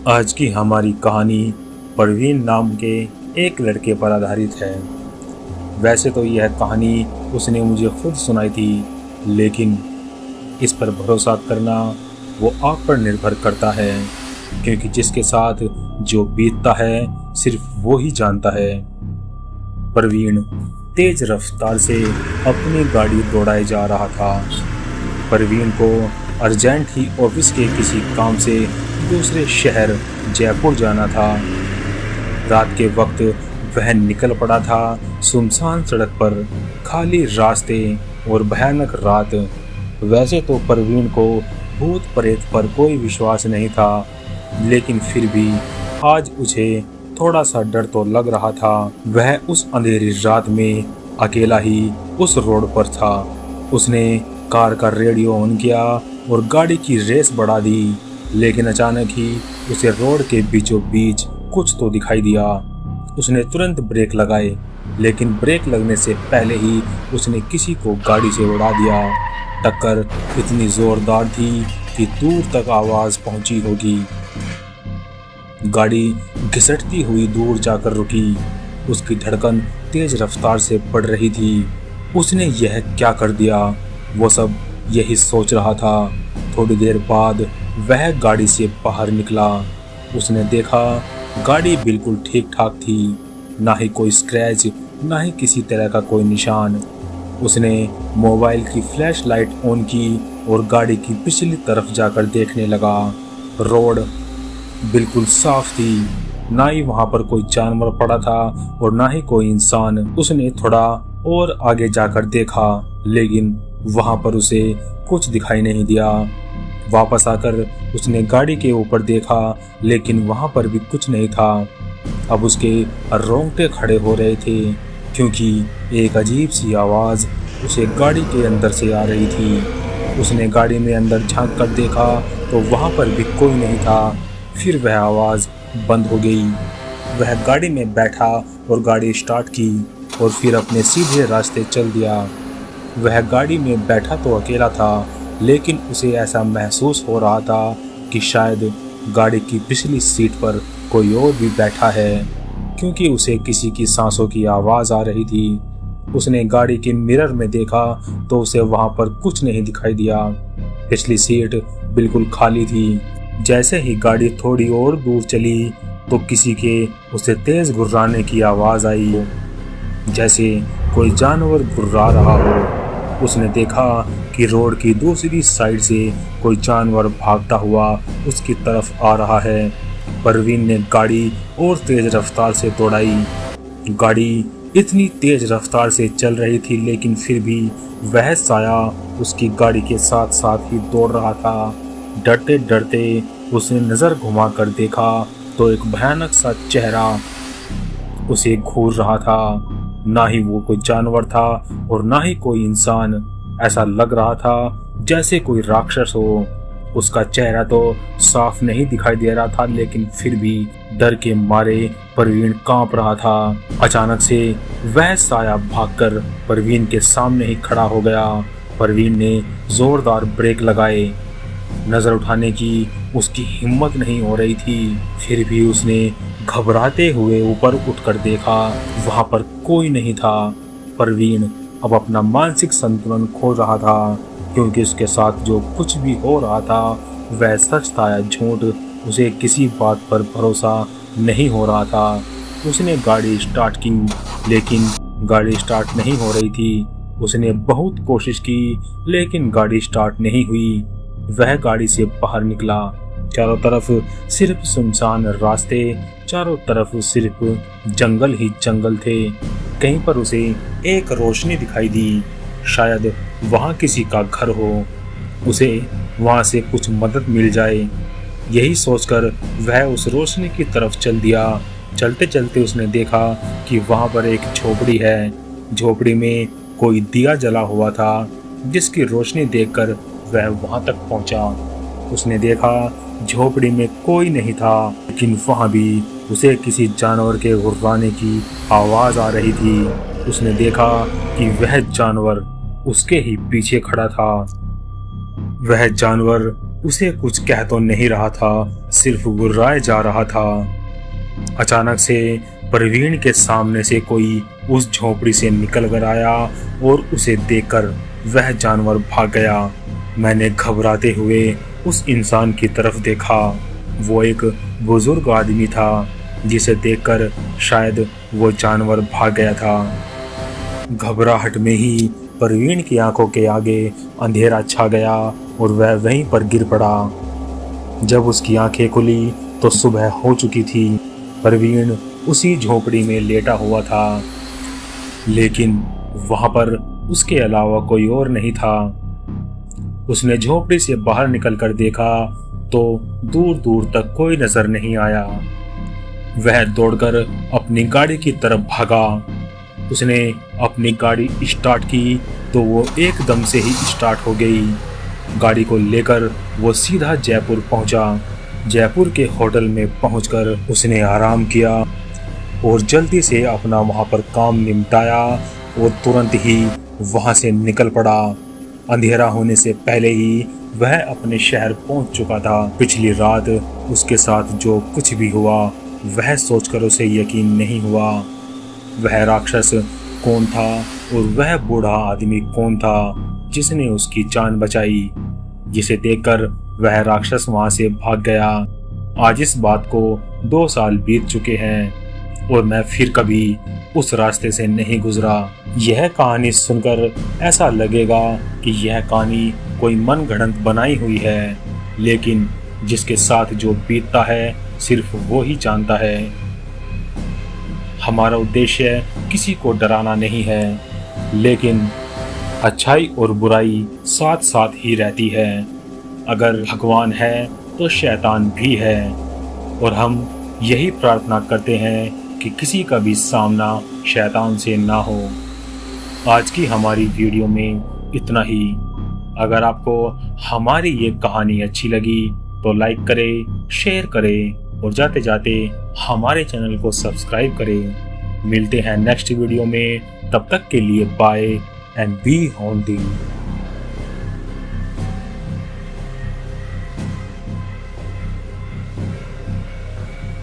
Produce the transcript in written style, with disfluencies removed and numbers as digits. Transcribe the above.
आज की हमारी कहानी परवीन नाम के एक लड़के पर आधारित है। वैसे तो यह कहानी उसने मुझे खुद सुनाई थी, लेकिन इस पर भरोसा करना वो आप पर निर्भर करता है, क्योंकि जिसके साथ जो बीतता है सिर्फ वो ही जानता है। परवीन तेज रफ्तार से अपनी गाड़ी दौड़ाए जा रहा था। परवीन को अर्जेंट ही ऑफिस के किसी काम से दूसरे शहर जयपुर जाना था। रात के वक्त वह निकल पड़ा था। सुनसान सड़क पर खाली रास्ते और भयानक रात। वैसे तो परवीन को भूत प्रेत पर कोई विश्वास नहीं था, लेकिन फिर भी आज उसे थोड़ा सा डर तो लग रहा था। वह उस अंधेरी रात में अकेला ही उस रोड पर था। उसने कार का रेडियो ऑन किया और गाड़ी की रेस बढ़ा दी, लेकिन अचानक ही उसे रोड के बीचों बीच कुछ तो दिखाई दिया। उसने तुरंत ब्रेक लगाए, लेकिन ब्रेक लगने से पहले ही उसने किसी को गाड़ी से उड़ा दिया। टक्कर इतनी जोरदार थी कि दूर तक आवाज पहुंची होगी। गाड़ी घिसटती हुई दूर जाकर रुकी। उसकी धड़कन तेज रफ्तार से बढ़ रही थी। उसने यह क्या कर दिया, वो सब यही सोच रहा था। थोड़ी देर बाद वह गाड़ी से बाहर निकला। उसने देखा गाड़ी बिल्कुल ठीक ठाक थी, ना ही कोई स्क्रैच, ना ही किसी तरह का कोई निशान। उसने मोबाइल की फ्लैश लाइट ऑन की और गाड़ी की पिछली तरफ जाकर देखने लगा। रोड बिल्कुल साफ थी, ना ही वहां पर कोई जानवर पड़ा था और ना ही कोई इंसान। उसने थोड़ा और आगे जाकर देखा, लेकिन वहां पर उसे कुछ दिखाई नहीं दिया। वापस आकर उसने गाड़ी के ऊपर देखा, लेकिन वहां पर भी कुछ नहीं था। अब उसके रोंगटे खड़े हो रहे थे, क्योंकि एक अजीब सी आवाज उसे गाड़ी के अंदर से आ रही थी। उसने गाड़ी में अंदर झांक कर देखा तो वहां पर भी कोई नहीं था। फिर वह आवाज बंद हो गई। वह गाड़ी में बैठा और गाड़ी स्टार्ट की और फिर अपने सीधे रास्ते चल दिया। वह गाड़ी में बैठा तो अकेला था, लेकिन उसे ऐसा महसूस हो रहा था कि शायद गाड़ी की पिछली सीट पर कोई और भी बैठा है, क्योंकि उसे किसी की सांसों की आवाज़ आ रही थी। उसने गाड़ी के मिरर में देखा तो उसे वहां पर कुछ नहीं दिखाई दिया। पिछली सीट बिल्कुल खाली थी। जैसे ही गाड़ी थोड़ी और दूर चली तो किसी के उसे तेज गुर्राने की आवाज़ आई, जैसे कोई जानवर गुर्रा रहा हो। उसने देखा कि रोड की दूसरी साइड से कोई जानवर भागता हुआ उसकी तरफ आ रहा है। परवीन ने गाड़ी और तेज रफ्तार से दौड़ाई। गाड़ी इतनी तेज रफ्तार से चल रही थी, लेकिन फिर भी वह साया उसकी गाड़ी के साथ साथ ही दौड़ रहा था। डरते डरते उसने नज़र घुमाकर देखा तो एक भयानक सा चेहरा उसे घूर रहा था। ना ही वो कोई जानवर था और ना ही कोई इंसान। ऐसा लग रहा था जैसे कोई राक्षस हो। उसका चेहरा तो साफ नहीं दिखाई दे रहा था, लेकिन फिर भी डर के मारे परवीन कांप रहा था। अचानक से वह साया भागकर परवीन के सामने ही खड़ा हो गया। परवीन ने जोरदार ब्रेक लगाए। नजर उठाने की उसकी हिम्मत नहीं हो रही थी। फिर भी उसने घबराते हुए ऊपर उठकर देखा, वहां पर कोई नहीं था। परवीन अब अपना मानसिक संतुलन खो रहा था, क्योंकि उसके साथ जो कुछ भी हो रहा था वह सच था या झूठ, उसे किसी बात पर भरोसा नहीं हो रहा था। उसने गाड़ी स्टार्ट की, लेकिन गाड़ी स्टार्ट नहीं हो रही थी। उसने बहुत कोशिश की, लेकिन गाड़ी स्टार्ट नहीं हुई। वह गाड़ी से बाहर निकला। चारों तरफ सिर्फ सुनसान रास्ते, चारों तरफ सिर्फ जंगल ही जंगल थे। कहीं पर उसे एक रोशनी दिखाई दी, शायद वहां किसी का घर हो, उसे वहां से कुछ मदद मिल जाए। यही सोचकर वह उस रोशनी की तरफ चल दिया। चलते चलते उसने देखा कि वहां पर एक झोपड़ी है। झोपड़ी में कोई दिया जला हुआ था, जिसकी रोशनी देखकर वह वहां तक पहुंचा। उसने देखा झोपड़ी में कोई नहीं था, लेकिन वहां भी उसे किसी जानवर के गुर्राने की आवाज आ रही थी। उसने देखा कि वह जानवर उसके ही पीछे खड़ा था। वह जानवर उसे कुछ कह तो नहीं रहा था, सिर्फ गुर्राए जा रहा था। अचानक से प्रवीण के सामने से कोई उस झोपड़ी से निकल कर आया और उसे देखकर वह जानवर भाग गया। मैंने घबराते हुए उस इंसान की तरफ देखा। वो एक बुजुर्ग आदमी था जिसे देखकर शायद वो जानवर भाग गया था। घबराहट में ही प्रवीण की आंखों के आगे अंधेरा छा गया और वह वहीं पर गिर पड़ा। जब उसकी आंखें खुली तो सुबह हो चुकी थी। प्रवीण उसी झोपड़ी में लेटा हुआ था, लेकिन वहां पर उसके अलावा कोई और नहीं था। उसने झोपड़ी से बाहर निकलकर देखा तो दूर दूर तक कोई नजर नहीं आया। वह दौड़कर अपनी गाड़ी की तरफ भागा। उसने अपनी गाड़ी स्टार्ट की तो वो एकदम से ही स्टार्ट हो गई। गाड़ी को लेकर वो सीधा जयपुर पहुंचा। जयपुर के होटल में पहुंचकर उसने आराम किया और जल्दी से अपना वहां पर काम निपटाया और तुरंत ही वहां से निकल पड़ा। अंधेरा होने से पहले ही वह अपने शहर पहुंच चुका था। पिछली रात उसके साथ जो कुछ भी हुआ वह सोचकर उसे यकीन नहीं हुआ। वह राक्षस कौन था और वह बूढ़ा आदमी कौन था जिसने उसकी जान बचाई, जिसे देखकर वह राक्षस वहां से भाग गया। आज इस बात को 2 साल बीत चुके हैं और मैं फिर कभी उस रास्ते से नहीं गुजरा। यह कहानी सुनकर ऐसा लगेगा कि यह कहानी कोई मनगढ़ंत बनाई हुई है, लेकिन जिसके साथ जो बीतता है सिर्फ वो ही जानता है। हमारा उद्देश्य किसी को डराना नहीं है, लेकिन अच्छाई और बुराई साथ साथ ही रहती है। अगर भगवान है तो शैतान भी है, और हम यही प्रार्थना करते हैं कि किसी का भी सामना शैतान से ना हो। आज की हमारी वीडियो में इतना ही। अगर आपको हमारी ये कहानी अच्छी लगी तो लाइक करें, शेयर करें और जाते जाते हमारे चैनल को सब्सक्राइब करें। मिलते हैं नेक्स्ट वीडियो में, तब तक के लिए बाय एंड बी हॉन्टिंग।